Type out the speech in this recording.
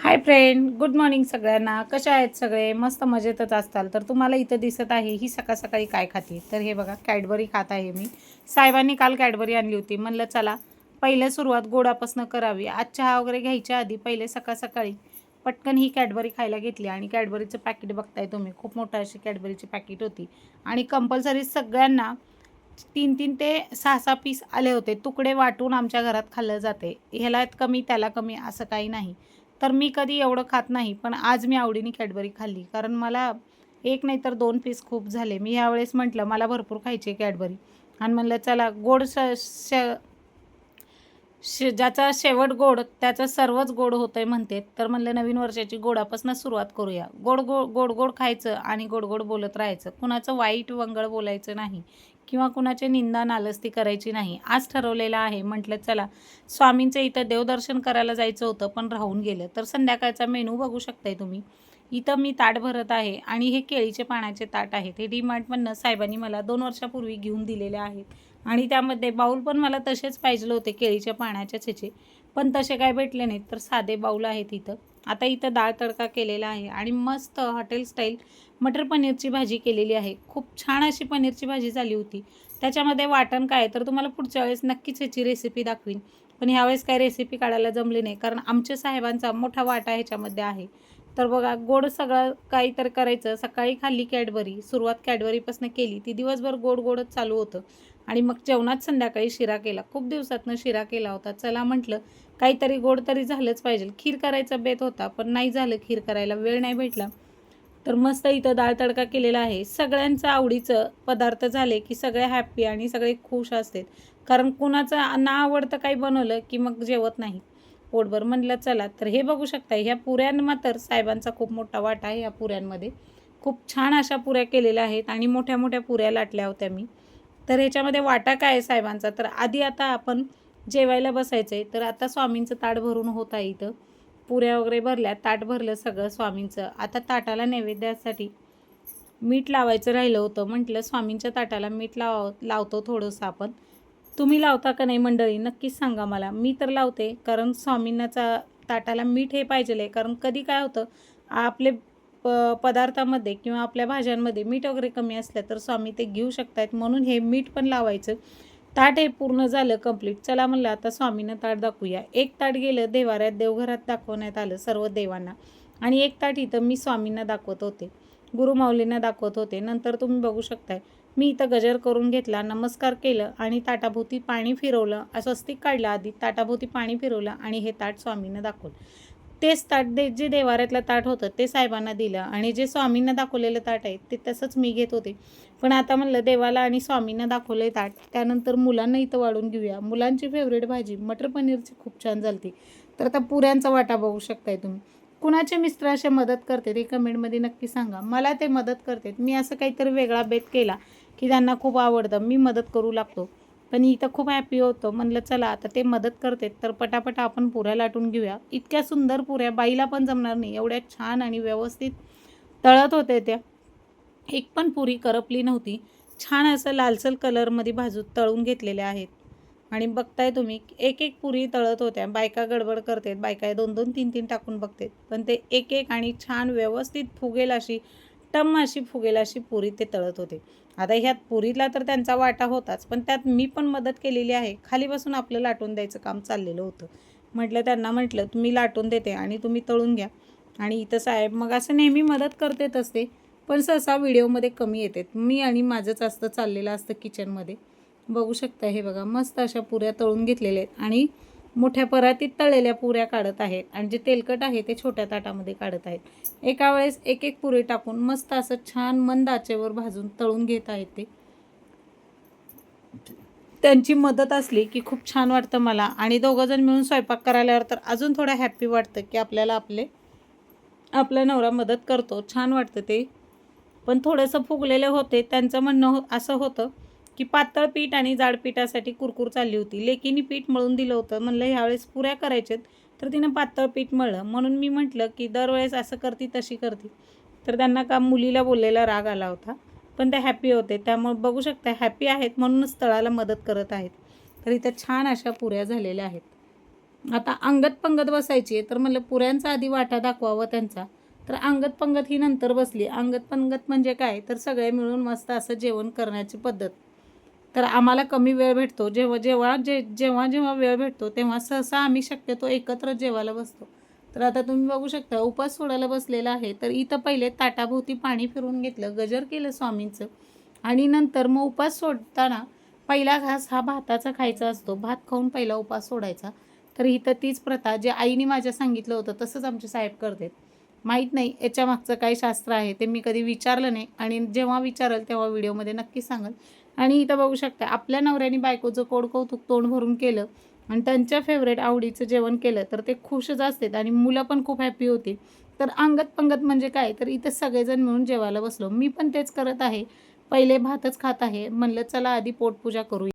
Hi friend, good morning सगळ्यांना. कशा आहेत सगळे? मस्त मजेतच असताल. तर तुम्हाला इथं दिसत आहे ही सकाळ सकाळी काय खाते. तर हे बघा, कॅडबरी खात आहे मी. साहेबांनी काल कॅडबरी आणली होती. म्हणलं चला पहिलं सुरुवात गोडापासून करावी. आज चहा वगैरे घ्यायच्या आधी पहिले सकाळ सकाळी पटकन ही कॅडबरी खायला घेतली. आणि कॅडबरीचं पॅकेट बघताय तुम्ही, खूप मोठं अशी कॅडबरीची पॅकेट होती. आणि कंपल्सरी सगळ्यांना 3-3 ते 6-6 पीस आले होते. तुकडे वाटून आमच्या घरात खाल्लं जाते. ह्याला कमी त्याला कमी असं काही नाही. तर मी कधी एवढं खात नाही, पण आज मी आवडीने कॅडबरी खाल्ली. कारण मला एक नाही तर 2 पीस खूप झाले. मी यावेळेस म्हटलं मला भरपूर खायची आहे कॅडबरी. आणि म्हणलं चला गोड ज्याचा शेवट गोड त्याचं सर्वच गोड होतंय म्हणते. तर म्हणलं नवीन वर्षाची गोडापासून सुरुवात करूया. गोड गोड गोड गोड खायचं आणि गोड गोड बोलत राहायचं. कुणाचं वाईट वंगळ बोलायचं नाही किंवा कुणाचे निंदा नालस्ती करायची नाही. आज ठरवलेलं आहे. म्हटलं चला स्वामींचं इथं देवदर्शन करायला जायचं होतं, पण राहून गेलं. तर संध्याकाळचा मेनू बघू शकताय तुम्ही. इथं मी ताट भरत आहे आणि हे केळीचे पानाचे ताट आहे. ते डीमार्टमधनं साहेबांनी मला 2 वर्षापूर्वी घेऊन दिलेले आहेत. आणि त्यामध्ये बाऊल पण मला तसेच पाहिजे होते केळीच्या पाण्याच्याच ह्याचे, पण तसे काय भेटले नाहीत. तर साधे बाऊल आहेत इथं. आता इथं डाळ तडका केलेला आहे आणि मस्त हॉटेल स्टाईल मटर पनीरची भाजी केलेली आहे. खूप छान अशी पनीरची भाजी झाली होती. त्याच्यामध्ये वाटण काय तर तुम्हाला पुढच्या वेळेस नक्कीच ह्याची रेसिपी दाखवीन. पण ह्यावेळेस काय रेसिपी काढायला जमली नाही, कारण आमच्या साहेबांचा मोठा वाटा ह्याच्यामध्ये आहे. तर बघा गोड सगळं काहीतरी करायचं. सकाळी खाल्ली कॅडबरी, सुरुवात कॅडबरीपासून केली. ती दिवसभर गोड गोडच चालू होतं. आणि मग जेवणात संध्याकाळी शिरा केला. खूप दिवसातनं शिरा केला होता. चला म्हटलं काहीतरी गोड तरी झालंच पाहिजे. खीर करायचा बेत होता, पण नाही झालं खीर करायला, वेळ नाही भेटला. तर मस्त इथं डाळ तडका केलेला आहे. सगळ्यांचं आवडीचं पदार्थ झाले की सगळे हॅप्पी आणि सगळे खुश असतात. कारण कुणाचं ना आवडतं काही बनवलं की मग जेवत नाही पोटभर. म्हणलं चला, तर हे बघू शकता ह्या पुऱ्यांना तर साहेबांचा खूप मोठा वाटा आहे. ह्या पुऱ्यांमध्ये खूप छान अशा पुऱ्या केलेल्या आहेत आणि मोठ्या मोठ्या पुऱ्या लाटल्या होत्या मी. तर ह्याच्यामध्ये वाटा काय आहे साहेबांचा, तर आधी आता आपण जेवायला बसायचं आहे. तर आता स्वामींचं ताट भरून होत आहे इथं. पुऱ्या वगैरे भरल्या, ताट भरलं सगळं स्वामींचं. आता ताटाला नैवेद्यासाठी मीठ लावायचं राहिलं होतं. म्हटलं स्वामींच्या ताटाला मीठ लावतो थोडंसं आपण. तुम्ही लावता का नाही मंडळी? नक्कीच सांगा मला. मी तर लावते, कारण स्वामींनाचा ताटाला मीठ हे पाहिजेल आहे. कारण कधी काय होतं आपले पदार्थामध्ये किंवा आपल्या भाज्यांमध्ये मीठ वगैरे कमी असलं तर स्वामी ते घेऊ शकतात. म्हणून हे मीठ पण लावायचं. ताट हे पूर्ण झालं कंप्लीट. चला म्हणलं आता स्वामींना ताट दाखवूया. एक ताट गेलं देवाऱ्यात, देवघरात दाखवण्यात आलं सर्व देवांना. आणि एक ताट इथं मी स्वामींना दाखवत होते, गुरुमाऊलींना दाखवत होते. नंतर तुम्ही बघू शकताय मी इथं गजर करून घेतला, नमस्कार केलं आणि ताटाभोवती पाणी फिरवलं. स्वस्तिक काढलं आधी, ताटाभोवती पाणी फिरवलं आणि हे ताट स्वामींना दाखवलं. तेच ताट जे देवाऱ्यातलं ताट होतं ते साहेबांना दिलं आणि जे स्वामींना दाखवलेलं ताट आहे ते तसंच मी घेत होते. पण आता म्हणलं देवाला आणि स्वामींना दाखवलं ताट, त्यानंतर मुलांना इथं वाढून घेऊया. मुलांची फेवरेट भाजी मटर पनीरची खूप छान झाली. तर आता पुऱ्यांचा वाटा बघू शकताय तुम्ही. कुणाचे मिस्टर असे मदत करते ते कमेंटमध्ये नक्की सांगा. मला ते मदत करतात. मी असं काहीतरी वेगळा बेत केला की त्यांना खूप आवडतं, मी मदत करू लागतो. पण इथं खूप हॅपी होतो. म्हणलं चला आता ते मदत करते तर पटापट आपण पुऱ्या लाटून घेऊया. इतक्या सुंदर पुऱ्या बाईला पण जमणार नाही एवढ्या छान आणि व्यवस्थित तळत होते त्या. एक पण पुरी करपली नव्हती. छान असं लालसर कलरमध्ये तळून घेतलेल्या आहेत. आणि बघताय तुम्ही एक एक पुरी तळत होत्या. बायका गडबड करतात, बायका 2-2 3-3 टाकून बघतात. पण ते एक एक आणि छान व्यवस्थित फुगेल अशी टम्म अशी फुगेल अशी पुरी ते तळत होते. आता ह्यात पुरीला तर त्यांचा वाटा होताच, पण त्यात मी पण मदत केलेली आहे. खाली बसून आपलं लाटून द्यायचं काम चाललेलं होतं. त्यांना म्हटलं तुम्ही लाटून देते आणि तुम्ही तळून घ्या. आणि इथं साहेब मग असं नेहमी मदत करतेच असते, पण सहसा व्हिडिओमध्ये कमी येते. मी आणि माझंच असतं चाललेलं असतं किचनमध्ये. बघू शकता हे बघा मस्त अशा पुऱ्या तळून घेतलेल्या आहेत आणि मोठ्या परातीत तळलेल्या पुऱ्या काढत आहेत आणि जे तेलकट आहे ते छोट्या ताटामध्ये काढत आहेत. एका वेळेस एक एक पुरी टाकून मस्त असं छान मंद आचेवर भाजून तळून घेत आहेत ते. त्यांची मदत असली की खूप छान वाटतं मला. आणि दोघंजण मिळून स्वयंपाक करायल्यावर तर अजून थोडं हॅप्पी वाटतं की आपल्याला आपला नवरा मदत करतो, छान वाटतं ते. पण थोडंसं फुगलेले होते. त्यांचं म्हणणं असं होतं की पातळ पीठ आणि जाड पिठासाठी कुरकुर चालली होती. लेकीने पीठ मळून दिलं होतं. म्हणलं ह्यावेळेस पुऱ्या करायच्यात तर तिनं पातळ पीठ मळलं. म्हणून मी म्हटलं की दरवेळेस असं करती तशी करती. तर त्यांना का मुलीला बोललेला राग आला होता. पण ते हॅपी होते, त्यामुळे बघू शकता हॅपी आहेत म्हणूनच तळाला मदत करत आहेत. तर इथं छान अशा पुऱ्या झालेल्या आहेत. आता अंगत पंगत बसायची तर म्हणलं पुऱ्यांचा आधी वाटा दाखवावा त्यांचा. तर अंगत पंगत ही नंतर बसली. अंगत पंगत म्हणजे काय, तर सगळे मिळून मस्त असं जेवण करण्याची पद्धत. तर आम्हाला कमी वेळ भेटतो, जेव्हा वेळ भेटतो तेव्हा सहसा आम्ही शक्यतो एकत्र जेवायला बसतो. तर आता तुम्ही बघू शकता उपास सोडायला बसलेला आहे. तर इथं पहिले ताटाभोवती पाणी फिरवून घेतलं, गजर केलं स्वामींचं आणि नंतर मग उपास सोडताना पहिला घास हा भाताचा खायचा असतो. भात खाऊन पहिला उपास सोडायचा. तर इथं तीच प्रथा जे आईने माझ्या सांगितलं होतं तसंच आमचे साहेब करतात. माहीत नाही याच्यामागचं काही शास्त्र आहे ते मी कधी विचारलं नाही आणि जेव्हा विचारेल तेव्हा व्हिडिओमध्ये नक्की सांगेल. आणि इथं बघू शकता आपल्या नवऱ्याने बायकोचं कौतुक तोंड भरून केलं आणि त्यांच्या फेवरेट आवडीचं जेवण केलं तर ते खुशच असतात आणि मुलं पण खूप हॅपी होती. तर अंगत पंगत म्हणजे काय, तर इथं सगळेजण मिळून जेवायला बसलो. मी पण तेच करत आहे. पहिले भातच खात आहे. म्हणलं चला आधी पोटपूजा करूया.